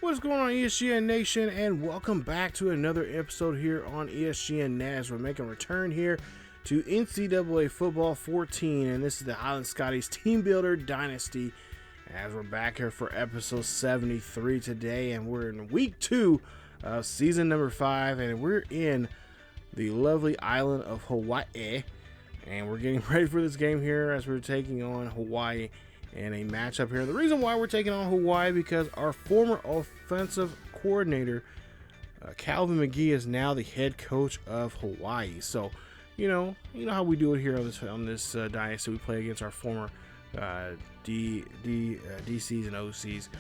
What's going on, ESGN Nation, and welcome back to another episode here on ESGNet as we're making a return here to NCAA Football 14, and this is the Highland Scotties Team Builder Dynasty as we're back here for episode 73 today, and we're in week 2 of season number 5, and we're in the lovely island of Hawaii, and we're getting ready for this game here as we're taking on Hawaii in a matchup here. The reason why we're taking on Hawaii because our former offensive coordinator, Calvin Magee, is now the head coach of Hawaii. So, you know how we do it here on this dynasty. We play against our former DCs and OCs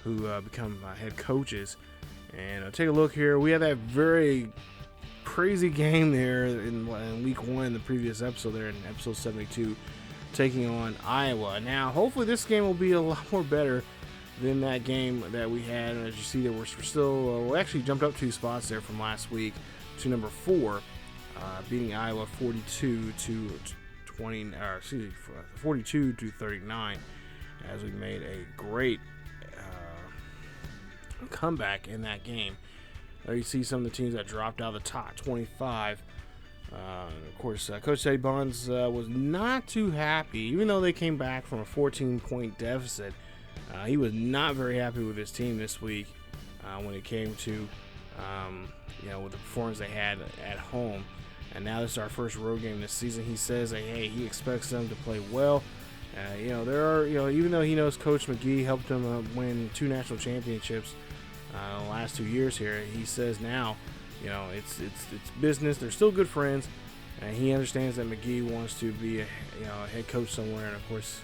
who become head coaches. And take a look here. We had that very crazy game there in week 1 in the previous episode there in episode 72. Taking on Iowa. Now, hopefully this game will be a lot more better than that game that we had. And as you see, that we're still we actually jumped up 2 spots there from last week to number 4, beating Iowa 42 to 39, as we made a great comeback in that game. There you see some of the teams that dropped out of the top 25. Of course, Coach Eddie Bonds was not too happy, even though they came back from a 14-point deficit. He was not very happy with his team this week when it came to, with the performance they had at home. And now this is our first road game this season. He says that, hey, he expects them to play well. Even though he knows Coach Magee helped him win 2 national championships the last 2 years here, he says now, it's business. They're still good friends, and he understands that Magee wants to be a head coach somewhere. And of course,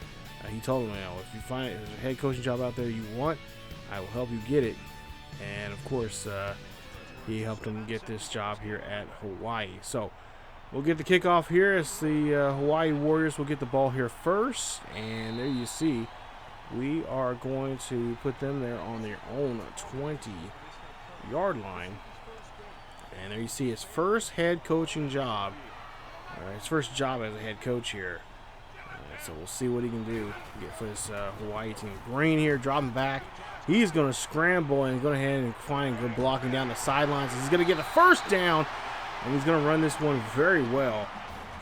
he told him, if you find there's a head coaching job out there you want, I will help you get it. And of course, he helped him get this job here at Hawaii. So we'll get the kickoff here as the Hawaii Warriors will get the ball here first. And there you see, we are going to put them there on their own 20-yard line. And there you see his first head coaching job, his first job as a head coach here. So we'll see what he can do for this Hawaii team. Green here, dropping back. He's going to scramble and go ahead and find good blocking down the sidelines. He's going to get the first down, and he's going to run this one very well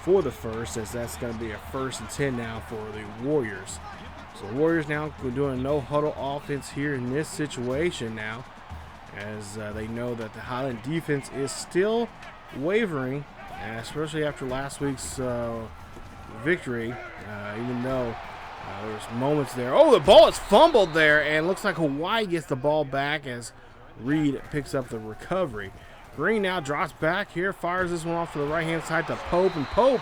for the first, as that's going to be a 1st and 10 now for the Warriors. So the Warriors now doing a no-huddle offense here in this situation now, as they know that the Highland defense is still wavering, especially after last week's victory, even though there's moments there. Oh, the ball is fumbled there, and looks like Hawaii gets the ball back as Reid picks up the recovery. Green now drops back here, fires this one off to the right-hand side to Pope, and Pope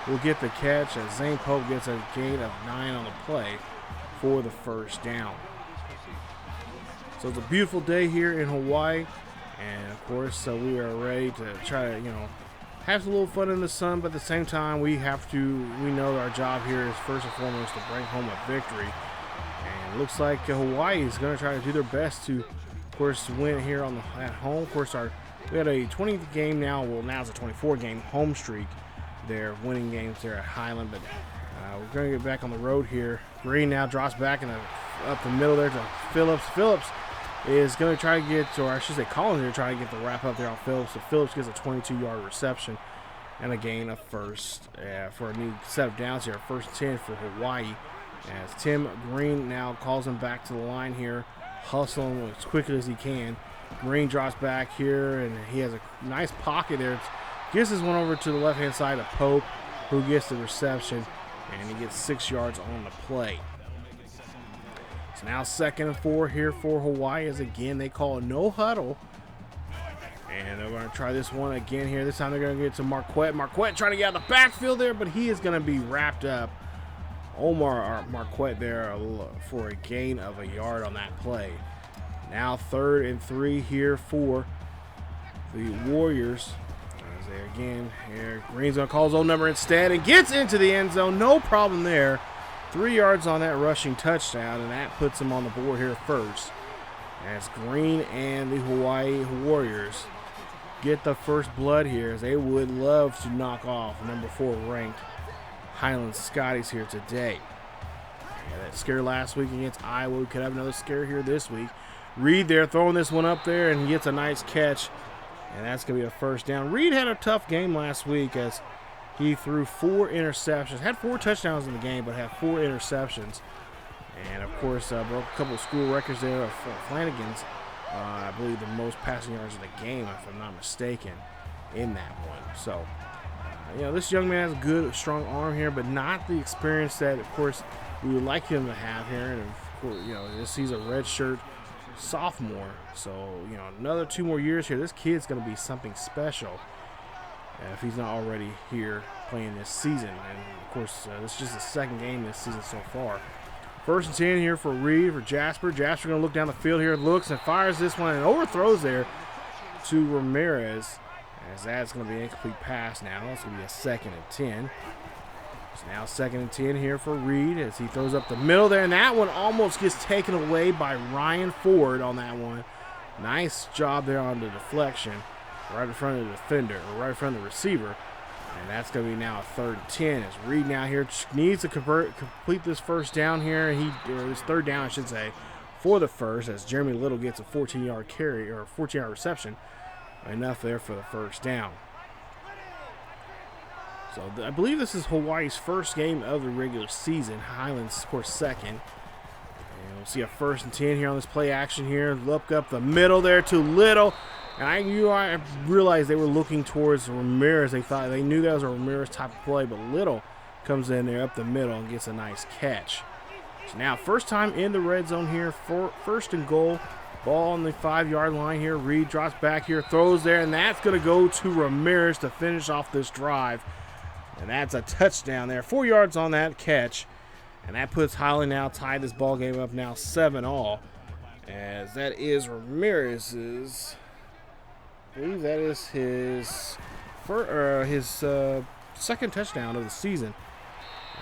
will get the catch as Zane Pope gets a gain of 9 on the play for the first down. So it's a beautiful day here in Hawaii, and of course we are ready to try to have a little fun in the sun, but at the same time we know our job here is first and foremost to bring home a victory. And it looks like Hawaii is going to try to do their best to, of course, win here at home. Of course, we had a 20 game now, well now it's a 24 game home streak there, winning games there at Highland, but we're going to get back on the road here. Green now drops back up the middle there to Phillips. Phillips is going to try to get, or I should say Collins here, trying to get the wrap up there on Phillips. So Phillips gets a 22-yard reception and a gain of first for a new set of downs here. 1st and 10 for Hawaii, as Tim Green now calls him back to the line here, hustling as quickly as he can. Green drops back here, and he has a nice pocket there. Gives this one over to the left-hand side of Pope, who gets the reception, and he gets 6 yards on the play. So now 2nd and 4 here for Hawaii, as again they call a no huddle. And they're going to try this one again here. This time they're going to get to Marquette. Marquette trying to get out of the backfield there, but he is going to be wrapped up. Marquette there for a gain of a yard on that play. Now 3rd and 3 here for the Warriors. As they again here, Green's going to call his own number instead and gets into the end zone. No problem there. 3 yards on that rushing touchdown, and that puts him on the board here first. As Green and the Hawaii Warriors get the first blood here, as they would love to knock off number 4 ranked Highland Scotties here today. Yeah, that scare last week against Iowa. We could have another scare here this week. Reid there throwing this one up there, and he gets a nice catch, and that's going to be a first down. Reid had a tough game last week as he threw 4 interceptions. Had 4 touchdowns in the game, but had 4 interceptions. And, of course, broke a couple of school records there of Flanagan's. I believe the most passing yards in the game, if I'm not mistaken, in that one. So, this young man has a good, strong arm here, but not the experience that, of course, we would like him to have here. And, of course, he's a redshirt sophomore. So, another 2 more years here. This kid's going to be something special if he's not already here playing this season. And, of course, this is just the second game this season so far. First and 10 here for Reid, for Jasper. Jasper going to look down the field here, looks and fires this one and overthrows there to Ramirez. As that's going to be an incomplete pass now. It's going to be a 2nd and 10. It's now 2nd and 10 here for Reid as he throws up the middle there. And that one almost gets taken away by Ryan Ford on that one. Nice job there on the deflection right in front of the defender, or right in front of the receiver. And that's going to be now a 3rd and 10 as Reid now here needs to complete this first down here. Or this 3rd down, I should say, for the first, as Jeremy Little gets a 14-yard carry or 14-yard reception. Enough there for the first down. So I believe this is Hawaii's first game of the regular season. Highland's, of course, second. And we'll see a 1st and 10 here on this play action here. Look up the middle there to Little. And I realized they were looking towards Ramirez. They knew that was a Ramirez type of play, but Little comes in there up the middle and gets a nice catch. So now first time in the red zone here for 1st and goal. Ball on the 5-yard line here. Reid drops back here, throws there, and that's going to go to Ramirez to finish off this drive. And that's a touchdown there. 4 yards on that catch. And that puts Highland now tied this ball game up now 7-all. As that is Ramirez's, I believe that is his 2nd touchdown of the season.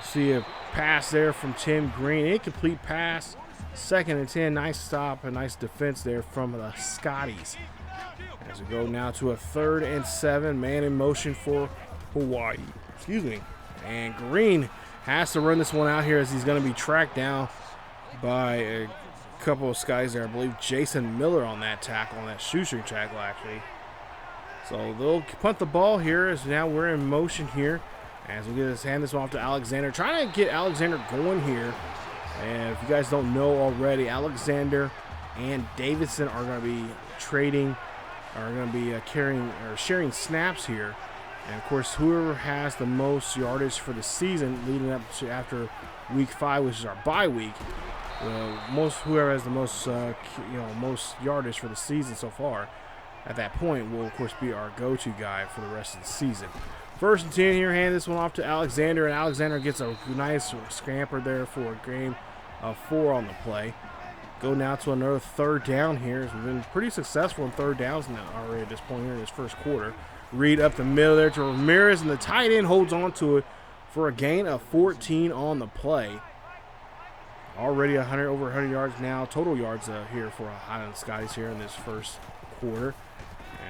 See a pass there from Tim Green. Incomplete pass. 2nd and 10. Nice stop. A nice defense there from the Scotties. As we go now to a 3rd and 7. Man in motion for Hawaii. Excuse me. And Green has to run this one out here as he's going to be tracked down by a couple of Scotties there. I believe Jason Miller on that tackle, on that shoestring tackle actually. So they'll punt the ball here as now we're in motion here. As we hand this one off to Alexander. Trying to get Alexander going here. And if you guys don't know already, Alexander and Davidson are going to be sharing snaps here. And of course, whoever has the most yardage for the season leading up to after week 5, which is our bye week, whoever has the most most yardage for the season so far, at that point will of course be our go-to guy for the rest of the season. 1st and 10 here. Hand this one off to Alexander, and Alexander gets a nice scamper there for a gain of 4 on the play. Go now to another 3rd down here. We've been pretty successful in 3rd downs now already at this point here in this first quarter. Reid up the middle there to Ramirez, and the tight end holds on to it for a gain of 14 on the play. Already over 100 yards now, total yards here for Highland Scotties here in this first quarter.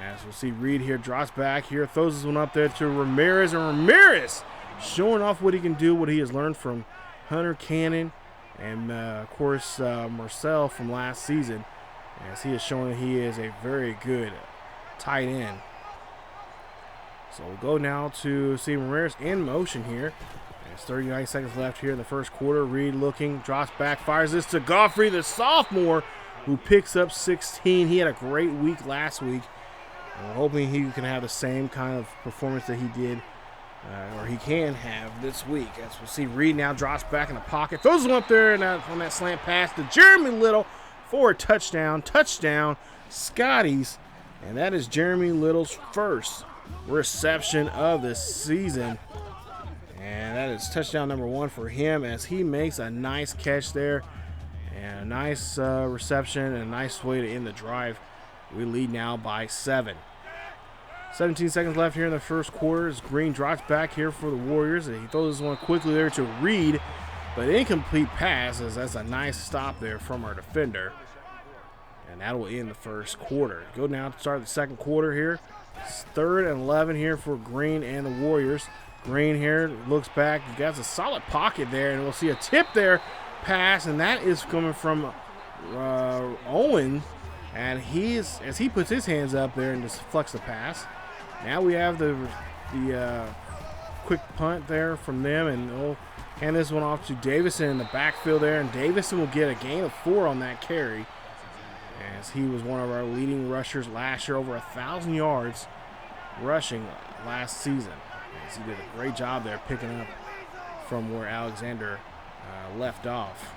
As we'll see, Reid here drops back here, throws this one up there to Ramirez, and Ramirez showing off what he can do, what he has learned from Hunter Cannon and, of course, Marcel from last season, as he is showing that he is a very good tight end. So we'll go now to see Ramirez in motion here. There's 39 seconds left here in the first quarter. Reid looking, drops back, fires this to Godfrey, the sophomore, who picks up 16. He had a great week last week. We're hoping he can have the same kind of performance that he did, or he can have this week. As we'll see, Reid now drops back in the pocket, throws one up there and on that slant pass to Jeremy Little for a touchdown. Touchdown, Scotties. And that is Jeremy Little's first reception of the season. And that is touchdown number 1 for him as he makes a nice catch there. And a nice reception and a nice way to end the drive. We lead now by 7. 17 seconds left here in the first quarter as Green drops back here for the Warriors. And he throws this one quickly there to Reid, but incomplete pass as that's a nice stop there from our defender. And that will end the first quarter. Go now to start the second quarter here. It's 3rd and 11 here for Green and the Warriors. Green here looks back. He got a solid pocket there, and we'll see a tip there, pass, and that is coming from Owen, and as he puts his hands up there and just deflects the pass. Now we have the quick punt there from them, and they'll hand this one off to Davidson in the backfield there, and Davidson will get a gain of 4 on that carry, as he was one of our leading rushers last year, over 1,000 yards rushing last season. As he did a great job there picking up from where Alexander left off.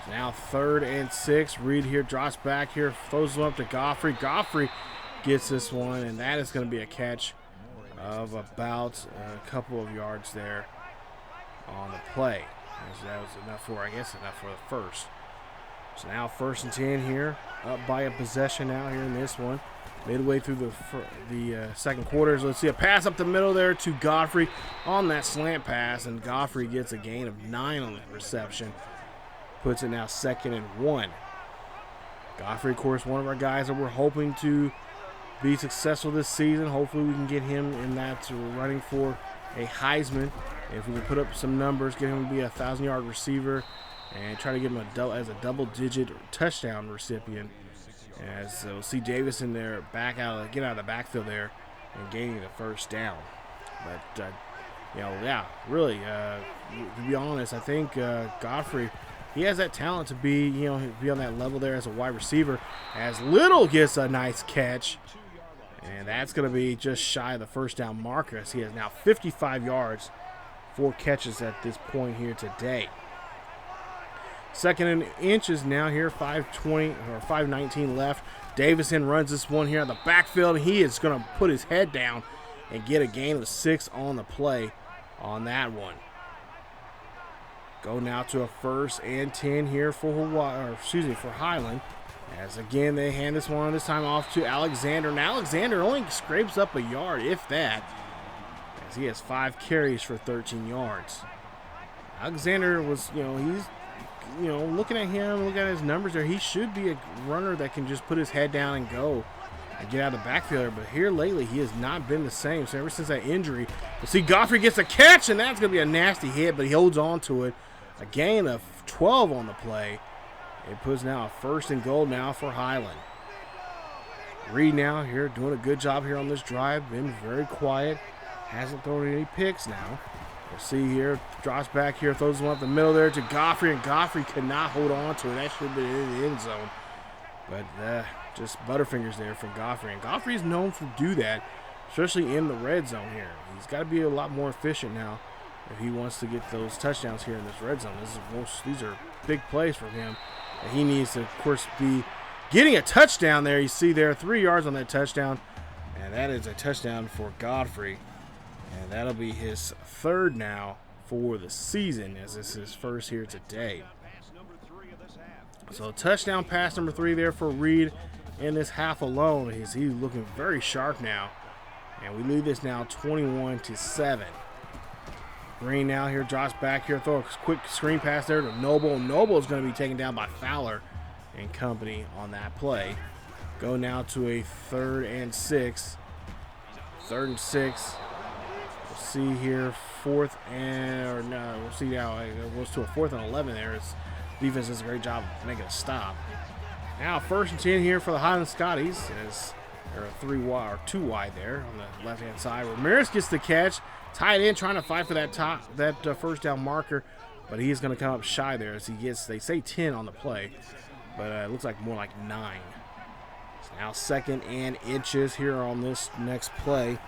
So now 3rd and 6. Reid here drops back here, throws them up to Godfrey. Godfrey gets this one, and that is going to be a catch of about a couple of yards there on the play. That was enough for, enough for the first. So now 1st and 10 here, up by a possession now here in this one. Midway through the second quarter, so let's see a pass up the middle there to Godfrey on that slant pass, and Godfrey gets a gain of 9 on that reception. Puts it now 2nd and 1. Godfrey, of course, one of our guys that we're hoping to be successful this season. Hopefully we can get him in that running for a Heisman. If we can put up some numbers, get him to be a 1,000-yard receiver, and try to get him as a double-digit touchdown recipient. As we'll see Davidson there get out of the backfield there and gaining the 1st down. But really, to be honest, I think Godfrey, he has that talent to be on that level there as a wide receiver. As Little gets a nice catch, and that's going to be just shy of the 1st down marker, as he has now 55 yards, 4 catches at this point here today. 2nd and inches now here, 5:20 or 5:19 left. Davidson runs this one here in the backfield. He is going to put his head down and get a gain of 6 on the play on that one. Go now to a 1st and 10 here for Highland. As again they hand this one this time off to Alexander, and Alexander only scrapes up a yard, if that, as he has 5 carries for 13 yards. Alexander was, he's looking at him, looking at his numbers there, he should be a runner that can just put his head down and go and get out of the backfield. But here lately, he has not been the same. So ever since that injury, we'll see Godfrey gets a catch, and that's going to be a nasty hit, but he holds on to it. A gain of 12 on the play. It puts now a 1st and goal now for Highland. Reid now here doing a good job here on this drive. Been very quiet. Hasn't thrown any picks now. We'll see here, drops back here, throws one up the middle there to Godfrey, and Godfrey cannot hold on to it. That should have been in the end zone. But just butterfingers there from Godfrey. And Godfrey is known to do that, especially in the red zone here. He's got to be a lot more efficient now if he wants to get those touchdowns here in this red zone. These are big plays for him. And he needs to, of course, be getting a touchdown there. You see there, 3 yards on that touchdown. And that is a touchdown for Godfrey. And that'll be his 3rd now for the season, as this is his 1st here today. So touchdown pass number 3 there for Reid in this half alone. He's looking very sharp now. And we lead this now 21-7. Green now here, drops back here, throw a quick screen pass there to Noble. Noble is going to be taken down by Fowler and company on that play. Go now to a 3rd and 6. 3rd and 6. We'll see here, 4th and, we'll see now, it goes to a 4th and 11 there. His defense does a great job of making a stop. Now 1st and 10 here for the Highland Scotties, as they're a 3 wide or 2 wide there on the left-hand side. Ramirez gets the catch, tight end trying to fight for that 1st down marker, but he's going to come up shy there as he gets, they say 10 on the play, but it looks like more like 9. So now 2nd and inches here on this next play.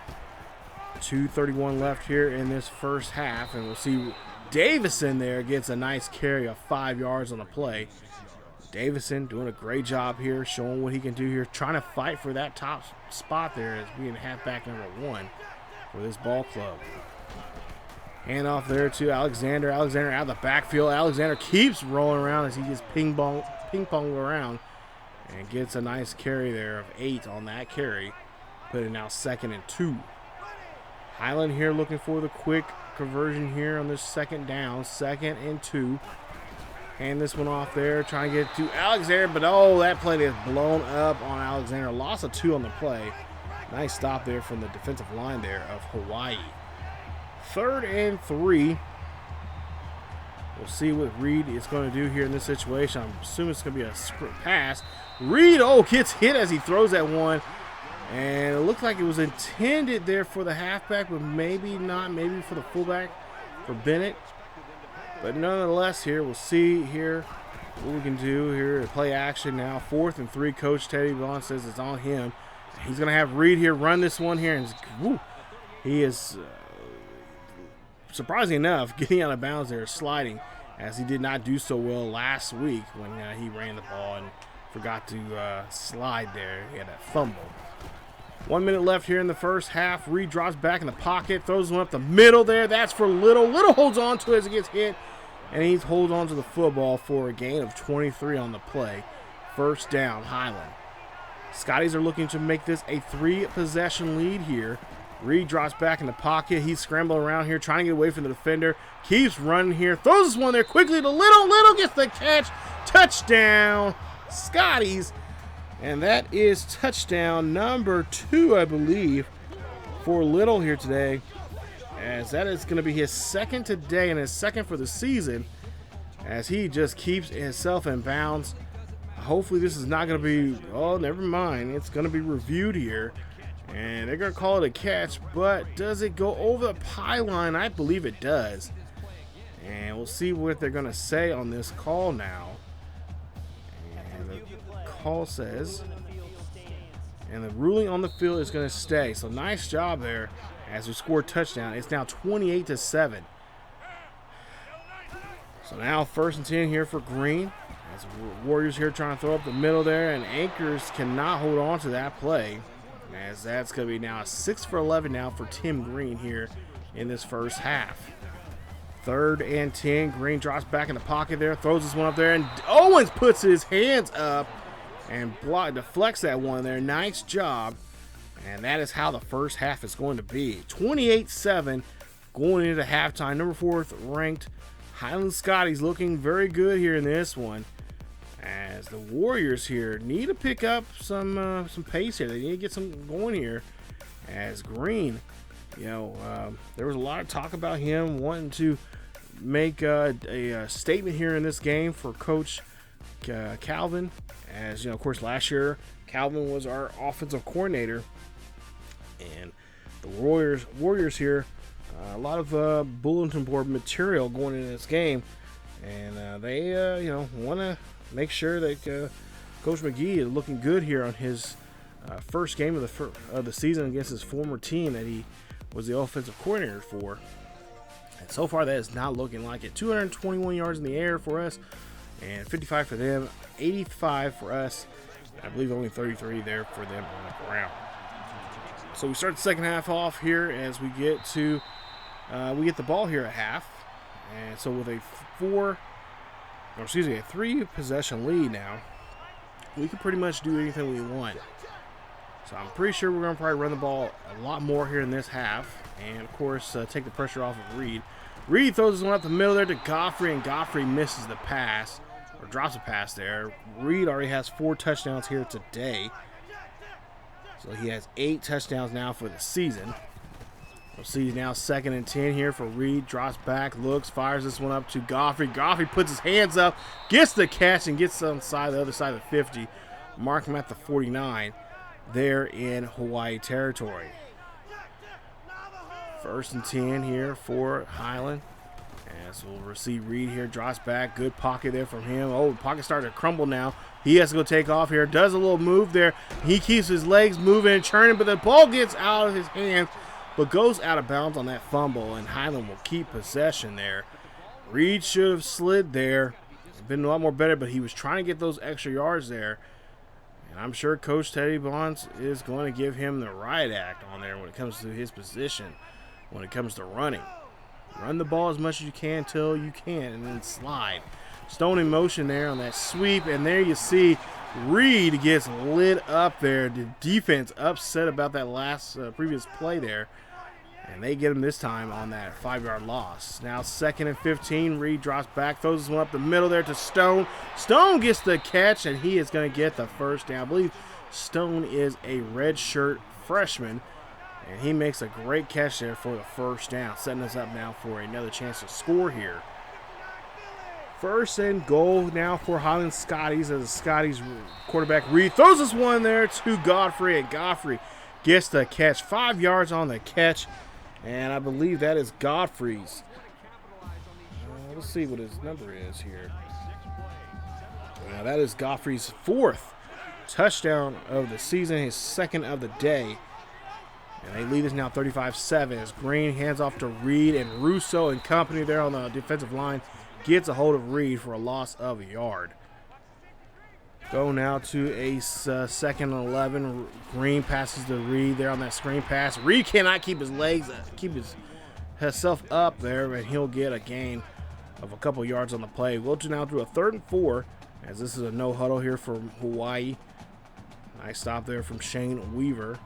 2:31 left here in this first half, and we'll see Davidson there gets a nice carry of 5 yards on the play. Davidson doing a great job here, showing what he can do here, trying to fight for that top spot there as being halfback number 1 for this ball club. Hand off there to Alexander. Alexander out of the backfield. Alexander keeps rolling around as he gets ping-ponged around and gets a nice carry there of 8 on that carry. Put it now 2nd and 2. Highland here looking for the quick conversion here on this 2nd down, 2nd and 2. Hand this one off there, trying to get to Alexander, but that play is blown up on Alexander. Loss of 2 on the play. Nice stop there from the defensive line there of Hawaii. 3rd and 3. We'll see what Reid is going to do here in this situation. I'm assuming it's going to be a pass. Reid, gets hit as he throws that one. And it looked like it was intended there for the halfback, but maybe not. Maybe for the fullback, for Bennett. But nonetheless, here we'll see here what we can do here. Play action now. 4th and 3. Coach Teddy Bond says it's on him. He's going to have Reid here run this one here. And he is, surprising enough, getting out of bounds there, sliding, as he did not do so well last week when he ran the ball and forgot to slide there. He had that fumble. 1 minute left here in the first half. Reid drops back in the pocket, throws one up the middle there. That's for Little. Little holds on to it as he gets hit, and he holds on to the football for a gain of 23 on the play. First down, Highland. Scotties are looking to make this a 3-possession lead here. Reid drops back in the pocket. He's scrambling around here, trying to get away from the defender. Keeps running here. Throws this one there quickly to Little. Little gets the catch. Touchdown, Scotties. And that is touchdown number 2, I believe, for Little here today. As that is going to be his second today and his second for the season. As he just keeps himself in bounds. Hopefully this is not going to be, never mind. It's going to be reviewed here. And they're going to call it a catch. But does it go over the pylon? I believe it does. And we'll see what they're going to say on this call now. And the call says, and the ruling on the field is going to stay. So nice job there as we scored a touchdown. It's now 28-7. So now 1st and 10 here for Green. As Warriors here trying to throw up the middle there, and Anchors cannot hold on to that play. As that's going to be now 6 for 11 now for Tim Green here in this first half. 3rd and 10. Green drops back in the pocket there, throws this one up there, and Owens puts his hands up and deflects that one there. Nice job. And that is how the first half is going to be. 28-7 going into halftime. Number 4th ranked Highland Scotties looking very good here in this one. As the Warriors here need to pick up some pace here. They need to get some going here. As Green, there was a lot of talk about him wanting to make a statement here in this game for Coach Calvin. As of course, last year Calvin was our offensive coordinator, and the Warriors here, a lot of bulletin board material going into this game, and they want to make sure that Coach Magee is looking good here on his first game of the season against his former team that he was the offensive coordinator for. And so far, that is not looking like it. 221 yards in the air for us, and 55 for them, 85 for us. I believe only 33 there for them on the ground. So we start the second half off here as we get to we get the ball here at half, and so with a 3-possession lead now, we can pretty much do anything we want. So I'm pretty sure we're going to probably run the ball a lot more here in this half, and of course take the pressure off of Reid. Reid throws this one up the middle there to Godfrey, and Godfrey misses the pass, or drops a pass there. Reid already has 4 touchdowns here today, so he has 8 touchdowns now for the season. We'll see now 2nd and 10 here for Reid. Drops back, looks, fires this one up to Godfrey. Godfrey puts his hands up, gets the catch, and gets on the other side of the 50. Mark him at the 49 there in Hawaii territory. 1st and 10 here for Highland. As we'll see Reid here, drops back, good pocket there from him. The pocket starting to crumble now. He has to go take off here, does a little move there. He keeps his legs moving and churning, but the ball gets out of his hands, but goes out of bounds on that fumble, and Highland will keep possession there. Reid should have slid there. Been a lot more better, but he was trying to get those extra yards there. And I'm sure Coach Teddy Bonds is going to give him the right act on there when it comes to his position, when it comes to running. Run the ball as much as you can till you can, and then slide. Stone in motion there on that sweep, and there you see Reid gets lit up there. The defense upset about that last previous play there, and they get him this time on that 5-yard loss. Now 2nd and 15. Reid drops back, throws this one up the middle there to Stone. Stone gets the catch, and he is going to get the first down. I believe Stone is a redshirt freshman, and he makes a great catch there for the first down, setting us up now for another chance to score here. First and goal now for Highland Scotties as the Scotties quarterback Reid throws this one there to Godfrey, and Godfrey gets the catch. 5 yards on the catch, and I believe that is Godfrey's. Let's see what his number is here. That is Godfrey's 4th touchdown of the season, his 2nd of the day. And they lead us now 35-7 as Green hands off to Reid, and Russo and company there on the defensive line gets a hold of Reid for a loss of a yard. Go now to a 2nd and 11. Green passes to Reid there on that screen pass. Reid cannot keep his legs, himself up there, and he'll get a gain of a couple yards on the play. We'll now do a 3rd and 4 as this is a no huddle here for Hawaii. Nice stop there from Shane Weaver,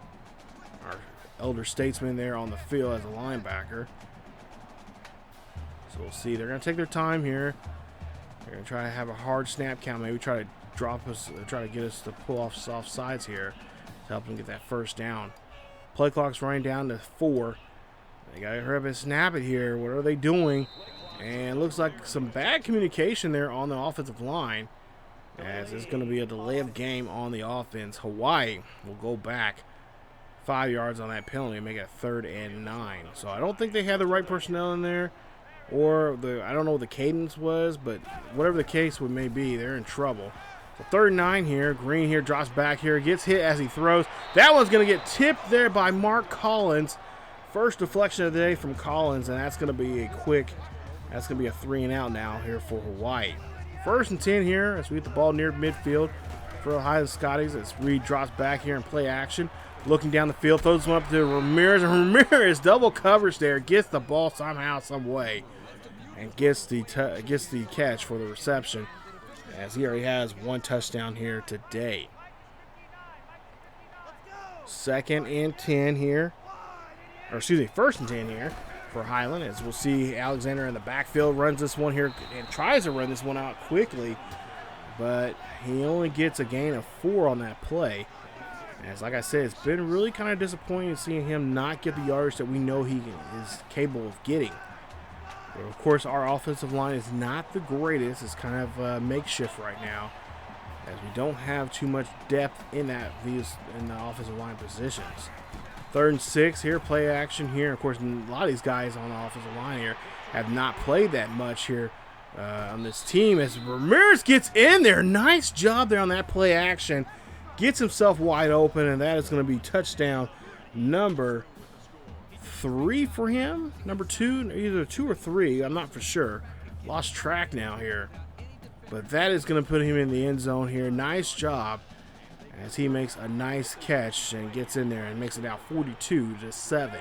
our elder statesman there on the field as a linebacker. So we'll see. They're going to take their time here. They're going to try to have a hard snap count. Maybe try to drop us, try to get us to pull off soft sides here to help them get that first down. Play clock's running down to 4. They got to hurry up and snap it here. What are they doing? And looks like some bad communication there on the offensive line, as it's going to be a delay of game on the offense. Hawaii will go back 5 yards on that penalty and make it 3rd and 9. So I don't think they had the right personnel in there, or I don't know what the cadence was, but whatever the case may be, they're in trouble. So 3rd and 9 here. Green here drops back here, gets hit as he throws. That one's going to get tipped there by Mark Collins. First deflection of the day from Collins, and that's going to be a quick. That's going to be a 3 and out now here for Hawaii. 1st and 10 here as we get the ball near midfield for Highland Scotties as Reid drops back here in play action. Looking down the field, throws one up to Ramirez, and Ramirez double coverage there, gets the ball somehow, some way, and gets the catch for the reception, as he already has 1 touchdown here today. 2nd and 10 here, or excuse me, 1st and 10 here for Highland, as we'll see Alexander in the backfield runs this one here and tries to run this one out quickly, but he only gets a gain of 4 on that play. As like I said, it's been really kind of disappointing seeing him not get the yardage that we know he is capable of getting. But of course, our offensive line is not the greatest. It's kind of makeshift right now, as we don't have too much depth in the offensive line positions. 3rd and 6 here, play action here. Of course, a lot of these guys on the offensive line here have not played that much here on this team, as Ramirez gets in there. Nice job there on that play action. Gets himself wide open, and that is going to be touchdown number 3 for him. Number 2, either 2 or 3. I'm not for sure. Lost track now here. But that is going to put him in the end zone here. Nice job, as he makes a nice catch and gets in there and makes it now 42-7.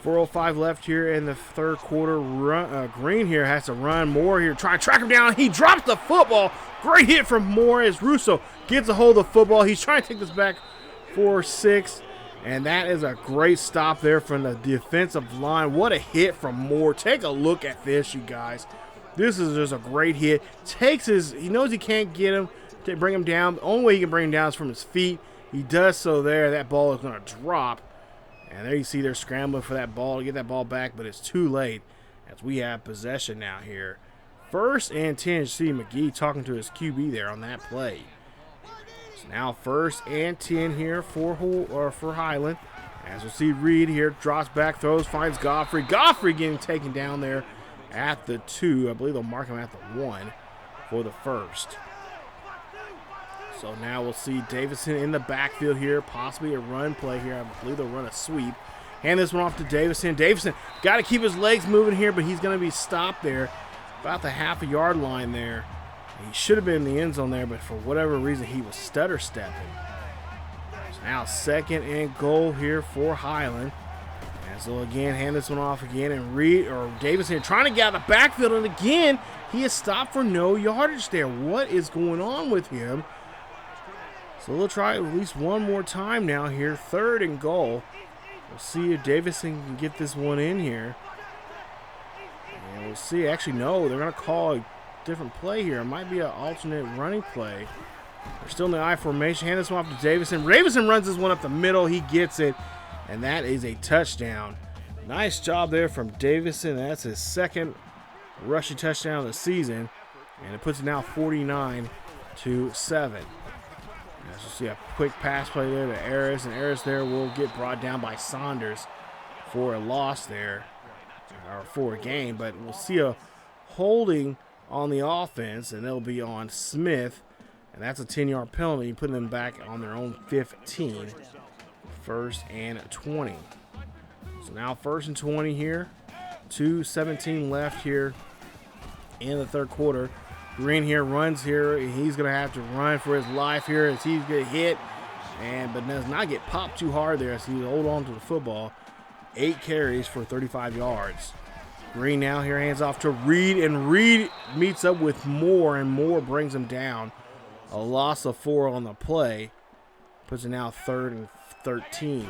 4:05 left here in the 3rd quarter. Green here has to run. Moore here, try to track him down. He drops the football. Great hit from Moore as Russo gets a hold of the football. He's trying to take this back for 6, and that is a great stop there from the defensive line. What a hit from Moore. Take a look at this, you guys. This is just a great hit. He knows he can't get him to bring him down. The only way he can bring him down is from his feet. He does so there. That ball is going to drop. And there you see they're scrambling for that ball to get that ball back, but it's too late as we have possession now here. 1st and 10. You see Magee talking to his QB there on that play. So now 1st and 10 here for Highland. As we'll see Reid here, drops back, throws, finds Godfrey. Godfrey getting taken down there at the 2. I believe they'll mark him at the 1 for the 1st. So now we'll see Davidson in the backfield here, possibly a run play here. I believe they'll run a sweep. Hand this one off to Davidson. Davidson got to keep his legs moving here, but he's going to be stopped there about the half-a-yard line there. He should have been in the end zone there, but for whatever reason, he was stutter stepping. So now 2nd and goal here for Highland. And so again, hand this one off again, and Davidson trying to get out of the backfield, and again, he is stopped for no yardage there. What is going on with him? So we'll try at least one more time now here. 3rd and goal. We'll see if Davidson can get this one in here. And we'll see. Actually, no, they're going to call a different play here. It might be an alternate running play. They're still in the I formation. Hand this one off to Davidson. Davidson runs this one up the middle. He gets it, and that is a touchdown. Nice job there from Davidson. That's his 2nd rushing touchdown of the season, and it puts it now 49-7. As you see a quick pass play there to Harris, and Harris there will get brought down by Saunders for a loss there, or for a gain, but we'll see a holding on the offense, and it'll be on Smith, and that's a 10-yard penalty, putting them back on their own 15, 1st and 20. So now 1st and 20 here, 2:17 left here in the third quarter. Green here runs here, and he's going to have to run for his life here as he's going to hit, but does not get popped too hard there as he hold on to the football. 8 carries for 35 yards. Green now here hands off to Reid, and Reid meets up with Moore, and Moore brings him down. A loss of 4 on the play. Puts it now 3rd and 13.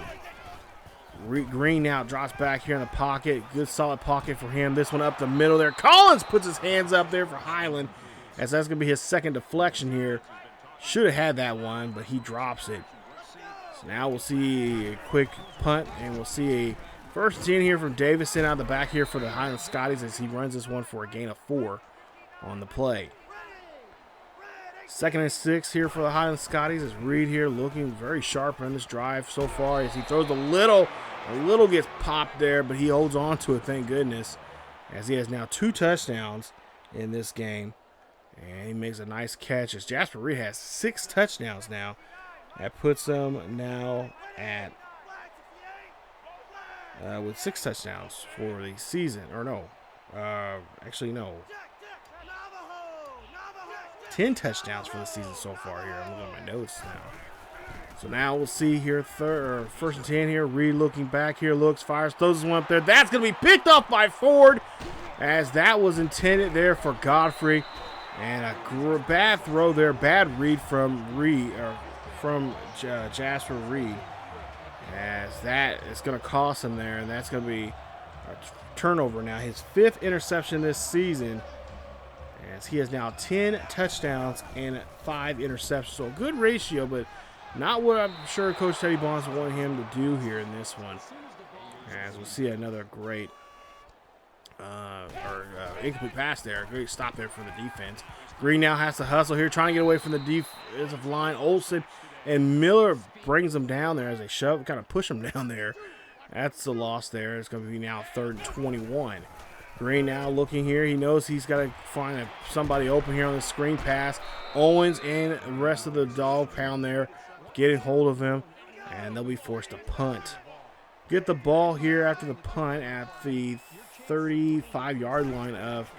Green now drops back here in the pocket. Good solid pocket for him. This one up the middle there. Collins puts his hands up there for Highland, as that's going to be his second deflection here. Should have had that one, but he drops it. So now we'll see a quick punt, and we'll see a 1st and 10 here from Davidson out the back here for the Highland Scotties as he runs this one for a gain of 4 on the play. 2nd and 6 here for the Highland Scotties as Reid here looking very sharp on this drive so far as he throws a little gets popped there, but he holds on to it, thank goodness, as he has now 2 touchdowns in this game. And he makes a nice catch as Jasper Reid has 6 touchdowns now. That puts him now at with 6 touchdowns for the season. Or no, actually no. 10 touchdowns for the season so far here. I'm looking at my notes now. So now we'll see here, 1st and 10 here. Reid looking back here, looks, fires, throws this one up there. That's going to be picked off by Ford, as that was intended there for Godfrey. And a bad throw there, bad read from Jasper Reid, as that is going to cost him there, and that's going to be a turnover now. His 5th interception this season, as he has now 10 touchdowns and 5 interceptions. So a good ratio, but not what I'm sure Coach Teddy Bonds wanted him to do here in this one. As we'll see another great incomplete pass there. Great stop there for the defense. Green now has to hustle here, trying to get away from the defensive line. Olsen and Miller brings him down there as they shove, kind of push him down there. That's the loss there. It's going to be now 3rd and 21. Green now looking here. He knows he's got to find somebody open here on the screen pass. Owens and the rest of the dog pound there, getting hold of him, and they'll be forced to punt. Get the ball here after the punt at the 35-yard line of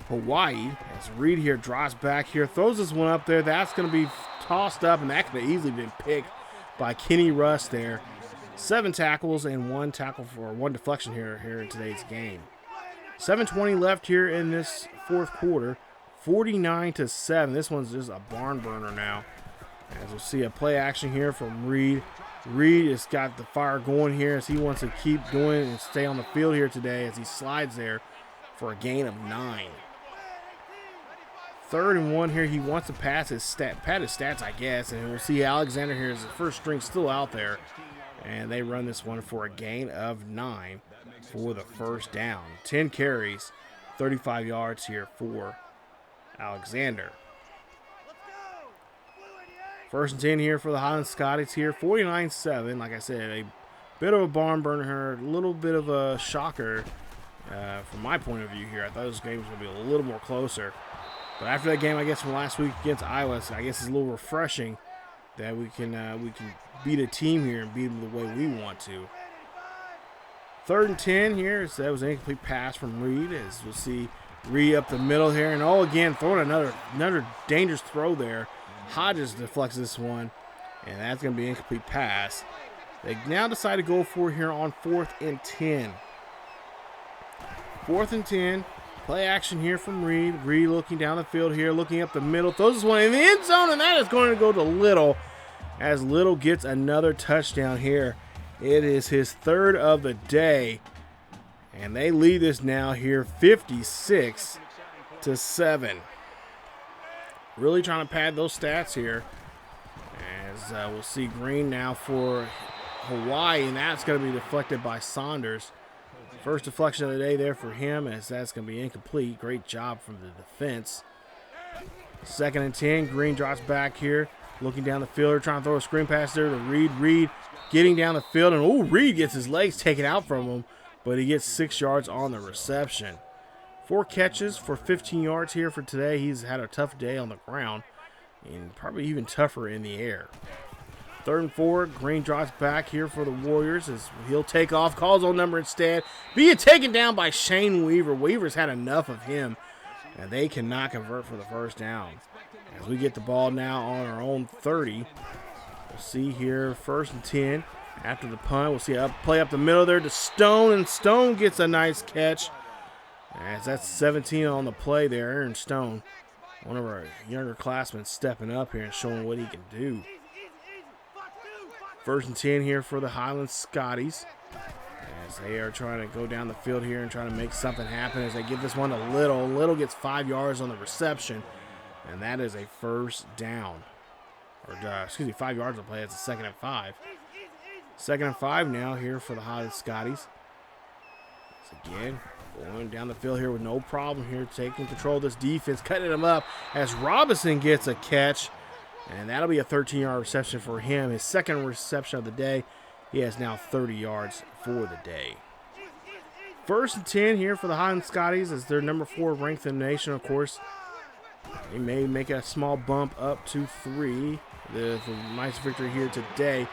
Hawaii. As Reid here drops back here, throws this one up there. That's going to be tossed up, and that could have easily been picked by Kenny Russ there. 7 tackles and 1 tackle for 1 deflection here in today's game. 7:20 left here in this 4th quarter. 49-7. This one's just a barn burner now. As we'll see a play action here from Reid. Reid has got the fire going here as he wants to keep doing and stay on the field here today as he slides there for a gain of 9. 3rd and 1 here. He wants to pad his stats, I guess. And we'll see Alexander here as the first string still out there. And they run this one for a gain of 9 for the 1st down. 10 carries, 35 yards here for Alexander. 1st and 10 here for the Highland Scotties here. 49-7. Like I said, a bit of a barn burner here. A little bit of a shocker from my point of view here. I thought this game was going to be a little more closer. But after that game, I guess, from last week against Iowa, I guess it's a little refreshing that we can beat a team here and beat them the way we want to. 3rd and 10 here. So that was an incomplete pass from Reid, as we'll see Reid up the middle here. And again, throwing another dangerous throw there. Hodges deflects this one, and that's going to be an incomplete pass. They now decide to go for it here on 4th and 10. 4th and 10. Play action here from Reid. Reid looking down the field here, looking up the middle. Throws this one in the end zone, and that is going to go to Little, as Little gets another touchdown here. It is his 3rd of the day, and they lead this now here 56-7. Really trying to pad those stats here, as we'll see Green now for Hawaii, and that's going to be deflected by Saunders First deflection of the day there for him, as that's going to be incomplete. Great job from the defense. 2nd and 10. Green drops back here, looking down the field, trying to throw a screen pass there to Reid. Reid getting down the field, and Reid gets his legs taken out from him, but he gets 6 yards on the reception. 4 catches for 15 yards here for today. He's had a tough day on the ground, and probably even tougher in the air. 3rd and 4. Green drops back here for the Warriors as he'll take off, calls on number instead, being taken down by Shane Weaver. Weaver's had enough of him, and they cannot convert for the first down. As we get the ball now on our own 30. We'll see here 1st and 10. After the punt, we'll see a play up the middle there to Stone, and Stone gets a nice catch. As that's 17 on the play there. Aaron Stone, one of our younger classmen, stepping up here and showing what he can do. 1st and 10 here for the Highland Scotties, as they are trying to go down the field here and trying to make something happen as they give this one to Little. Little gets 5 yards on the reception, and that is a first down. Or, 5 yards on play. It's a 2nd and 5. 2nd and 5 now here for the Highland Scotties. So again, going down the field here with no problem here, taking control of this defense, cutting them up as Robinson gets a catch. And that'll be a 13-yard reception for him. His 2nd reception of the day. He has now 30 yards for the day. 1st and 10 here for the Highland Scotties as they're number 4 ranked in the nation, of course. They may make a small bump up to 3. The nice victory here today.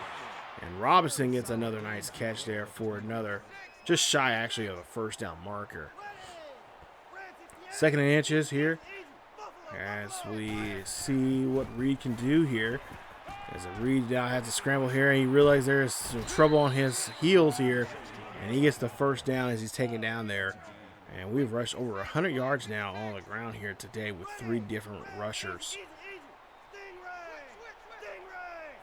And Robinson gets another nice catch there for another, just shy actually of a first down marker. 2nd and inches here, as we see what Reid can do here. As Reid now has to scramble here, and he realizes there's some trouble on his heels here, and he gets the first down as he's taken down there. And we've rushed over 100 yards now on the ground here today with 3 different rushers.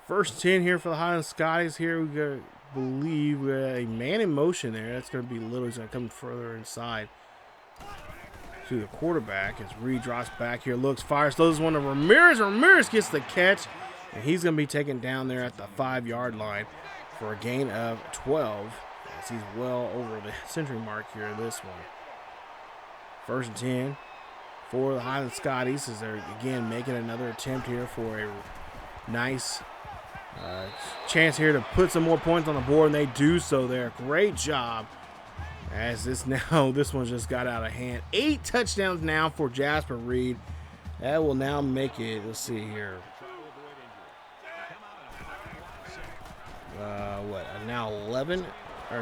1st and 10 here for the Highland Scotties. Here we believe we got a man in motion there. That's going to be Little. He's going to come further inside to the quarterback as Reid drops back here, looks, fires, throws one to Ramirez. Ramirez gets the catch, and he's going to be taken down there at the 5-yard line for a gain of 12 as he's well over the century mark here in this one. 1st and 10 for the Highland Scotties as they're again making another attempt here for a nice chance here to put some more points on the board, and they do so there. Great job. As this one just got out of hand. 8 touchdowns now for Jasper Reid. That will now make it, let's see here. Now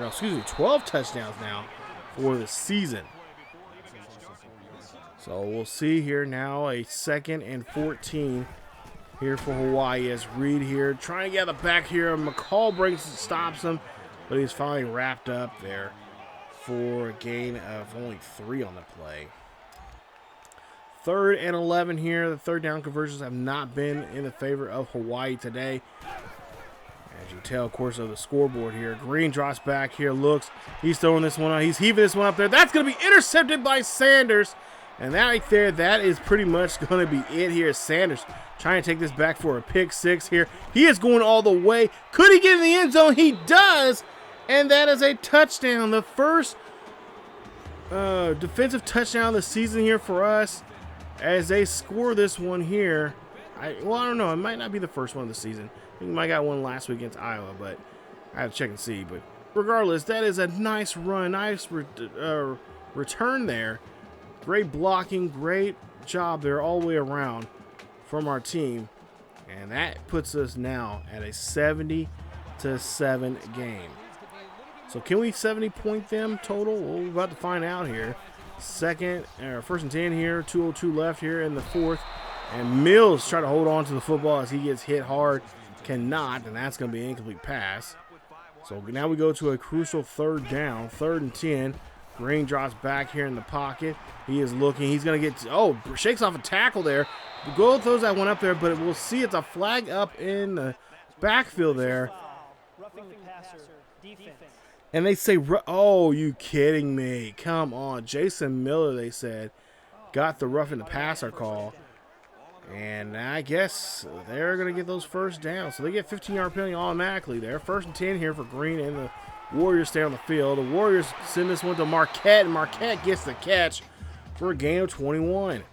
12 touchdowns now for the season. So we'll see here now a 2nd and 14 here for Hawaii as Reid here trying to get the back here. McCall stops him, but he's finally wrapped up there for a gain of only 3 on the play. 3rd and 11 here. The 3rd down conversions have not been in the favor of Hawaii today. As you tell, of course, of the scoreboard here. Green drops back here, looks. He's throwing this one out. He's heaving this one up there. That's going to be intercepted by Sanders. And that right there, that is pretty much going to be it here. Sanders trying to take this back for a pick 6 here. He is going all the way. Could he get in the end zone? He does. And that is a touchdown. The first defensive touchdown of the season here for us as they score this one here. I don't know. It might not be the first one of the season. I think we might got one last week against Iowa, but I have to check and see. But regardless, that is a nice run, nice return there. Great blocking, great job there all the way around from our team. And that puts us now at a 70-7 game. So can we 70-point them total? Well, we're about to find out here. 1st and 10 here, 2:02 left here in the 4th. And Mills try to hold on to the football as he gets hit hard. Cannot, and that's going to be an incomplete pass. So now we go to a crucial 3rd down, 3rd and 10. Green drops back here in the pocket. He is looking. He's going to get, shakes off a tackle there. Gold throws that one up there, but we'll see it's a flag up in the backfield there. And they say, oh, you kidding me? Come on. Jason Miller, they said, got the roughing the passer call. And I guess they're going to get those first downs. So they get 15-yard penalty automatically there. 1st and 10 here for Green in the Warriors stay on the field. The Warriors send this one to Marquette, and Marquette gets the catch for a gain of 21.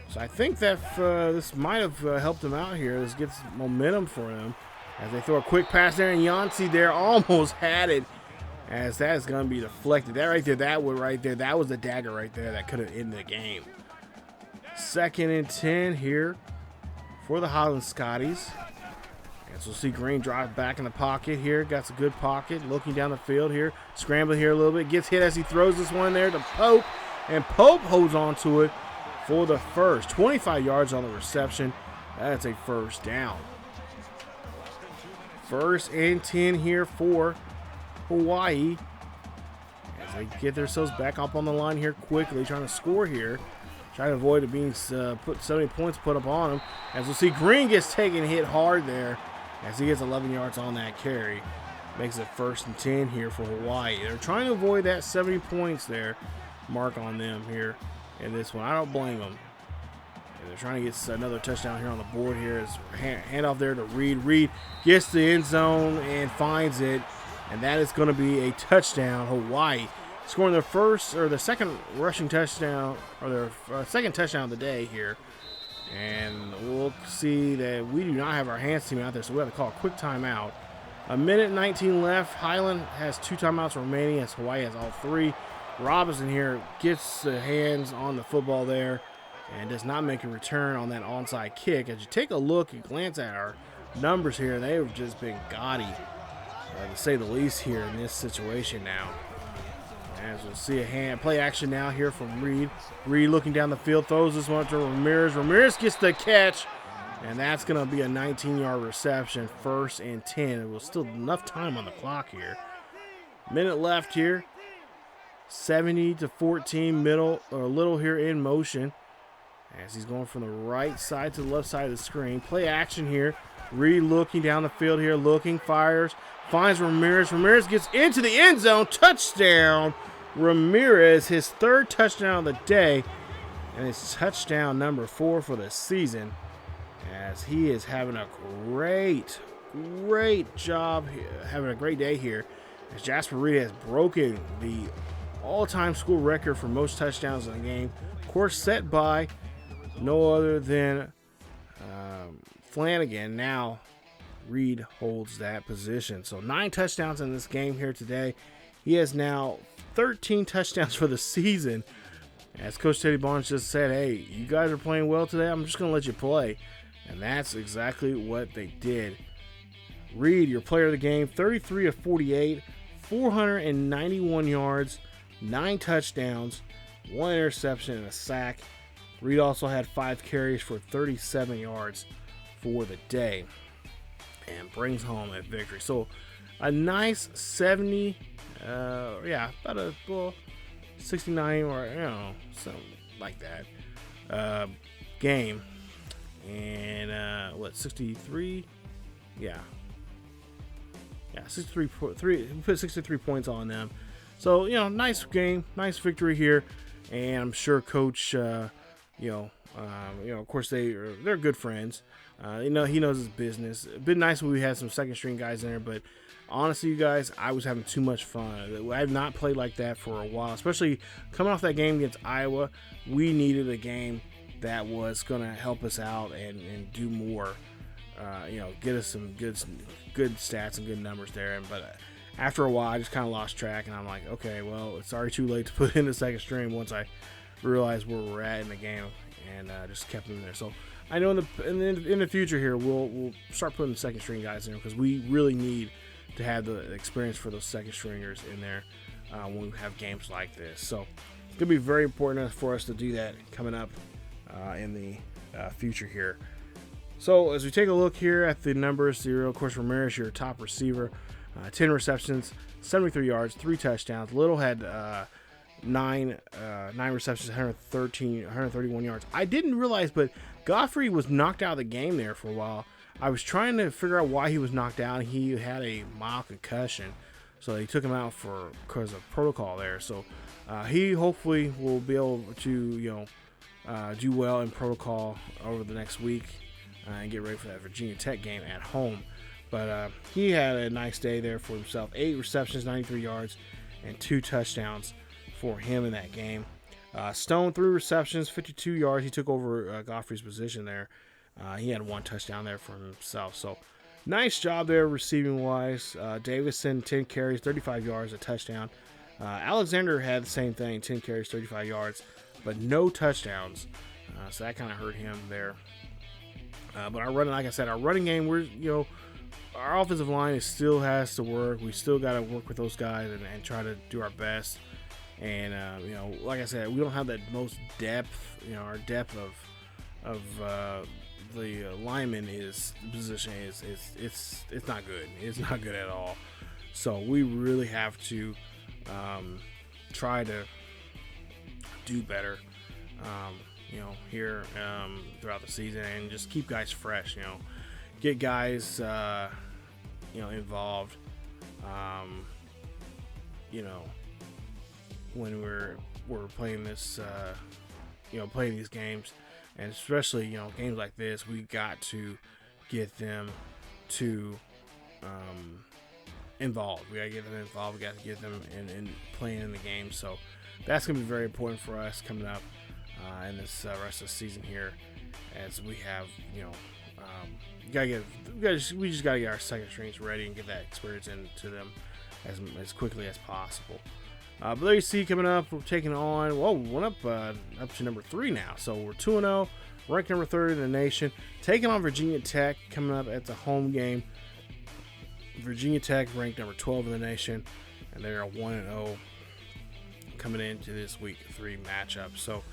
So I think that this might have helped them out here. This gets momentum for them as they throw a quick pass there, and Yancey there almost had it, as that is going to be deflected. That right there, that was the dagger right there that could have ended the game. 2nd and 10 here for the Highland Scotties. And so we'll see Green drive back in the pocket here. Got a good pocket, looking down the field here. Scrambling here a little bit. Gets hit as he throws this one there to Pope. And Pope holds on to it for the first. 25 yards on the reception. That's a first down. 1st and 10 here for Hawaii. As they get themselves back up on the line here quickly, trying to score here. Trying to avoid it being put 70 points put up on him. As we'll see, Green gets taken hit hard there as he gets 11 yards on that carry. Makes it 1st and 10 here for Hawaii. They're trying to avoid that 70 points there mark on them here in this one. I don't blame them. And they're trying to get another touchdown here on the board here. As handoff there to Reid. Reid gets the end zone and finds it. And that is going to be a touchdown. Hawaii scoring their second rushing touchdown, or their second touchdown of the day here. And we'll see that we do not have our hands team out there, so we have to call a quick timeout. 1:19 left. Highland has 2 timeouts remaining as Hawaii has all 3. Robinson here gets the hands on the football there and does not make a return on that onside kick. As you take a look and glance at our numbers here, they have just been gaudy, to say the least, here in this situation now. As we'll see a play action now here from Reid. Reid looking down the field, throws this one to Ramirez. Ramirez gets the catch, and that's going to be a 19-yard reception, 1st and 10. It was still enough time on the clock here. Minute left here. 70-14, Little here in motion. As he's going from the right side to the left side of the screen. Play action here. Reid looking down the field here, fires, finds Ramirez. Ramirez gets into the end zone. Touchdown. Ramirez, his 3rd touchdown of the day, and his touchdown number 4 for the season, as he is having a great job, having a great day here, as Jasper Reid has broken the all-time school record for most touchdowns in a game, of course set by no other than Flanagan. Now Reid holds that position. So 9 touchdowns in this game here today. He has now 13 touchdowns for the season. As Coach Teddy Barnes just said, hey, you guys are playing well today. I'm just going to let you play. And that's exactly what they did. Reid, your player of the game, 33 of 48, 491 yards, 9 touchdowns, 1 interception, and a sack. Reid also had 5 carries for 37 yards for the day and brings home a victory. So a nice 70, about a 69 or something like that game. And 63? Yeah, 63. We put 63 points on them. So nice game, nice victory here, and I'm sure Coach, of course they're good friends. He knows his business. It'd been nice when we had some second string guys in there, but honestly, you guys, I was having too much fun. I have not played like that for a while, especially coming off that game against Iowa. We needed a game that was going to help us out and do more, get us some good stats and good numbers there. But after a while, I just kind of lost track, and I'm like, okay, well, it's already too late to put in the second string once I realized where we're at in the game, and just kept them there. So I know in the future here, we'll start putting the second string guys in there because we really need to have the experience for those second stringers in there when we have games like this. So it's going to be very important for us to do that coming up in the future here. So as we take a look here at the numbers, of course, Ramirez, your top receiver, 10 receptions, 73 yards, 3 touchdowns. Little had 9 receptions, 131 yards. I didn't realize, but Godfrey was knocked out of the game there for a while. I was trying to figure out why he was knocked out. He had a mild concussion, so they took him out because of protocol there. So he hopefully will be able to do well in protocol over the next week and get ready for that Virginia Tech game at home. But he had a nice day there for himself. 8 receptions, 93 yards, and 2 touchdowns for him in that game. Stone, 3 receptions, 52 yards. He took over Godfrey's position there. He had 1 touchdown there for himself. So nice job there receiving-wise. Davidson, 10 carries, 35 yards, a touchdown. Alexander had the same thing, 10 carries, 35 yards, but no touchdowns. So that kind of hurt him there. But our running, like I said, our running game, our offensive line still has to work. We still got to work with those guys and try to do our best. And like I said, we don't have that most depth. Our depth of the lineman position is it's not good. It's not good at all. So we really have to try to do better. Here throughout the season, and just keep guys fresh. Get guys involved. When we're playing this, playing these games, and especially games like this, we got to get them to involved. We gotta get them involved. We got to get them in playing in the game. So that's gonna be very important for us coming up in this rest of the season here, as we have we just gotta get our second strings ready and get that experience into them as quickly as possible. But there you see, coming up, we're taking on, one up to number 3 now. So we're 2-0, ranked number 3 in the nation, taking on Virginia Tech, coming up at the home game. Virginia Tech ranked number 12 in the nation, and they're 1-0 coming into this week 3 matchup. So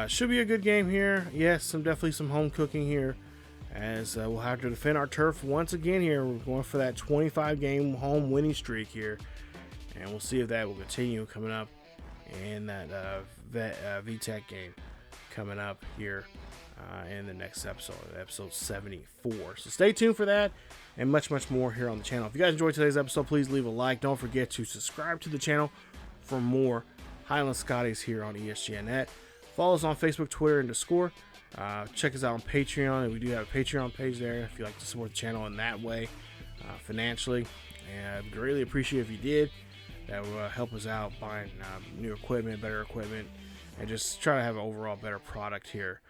should be a good game here. Yes, definitely some home cooking here, as we'll have to defend our turf once again here. We're going for that 25-game home winning streak here, and we'll see if that will continue coming up in that VTech game coming up here in the next episode 74. So stay tuned for that and much more here on the channel. If you guys enjoyed today's episode, please leave a like. Don't forget to subscribe to the channel for more Highland Scotties here on ESGNet. Follow us on Facebook, Twitter, and Discord. Check us out on Patreon, and we do have a Patreon page there if you'd like to support the channel in that way financially. And I'd greatly appreciate if you did. That will help us out buying new equipment, better equipment, and just try to have an overall better product here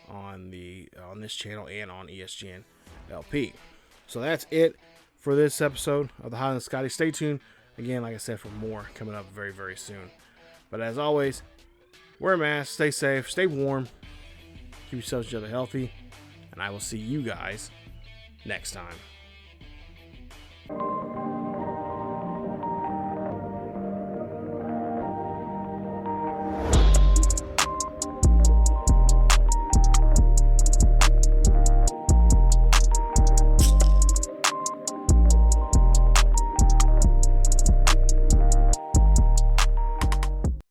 on this channel and on ESGN LP. So that's it for this episode of the Highland Scotties. Stay tuned again, like I said, for more coming up very, very soon. But as always, wear a mask, stay safe, stay warm, keep yourselves each other healthy, and I will see you guys next time.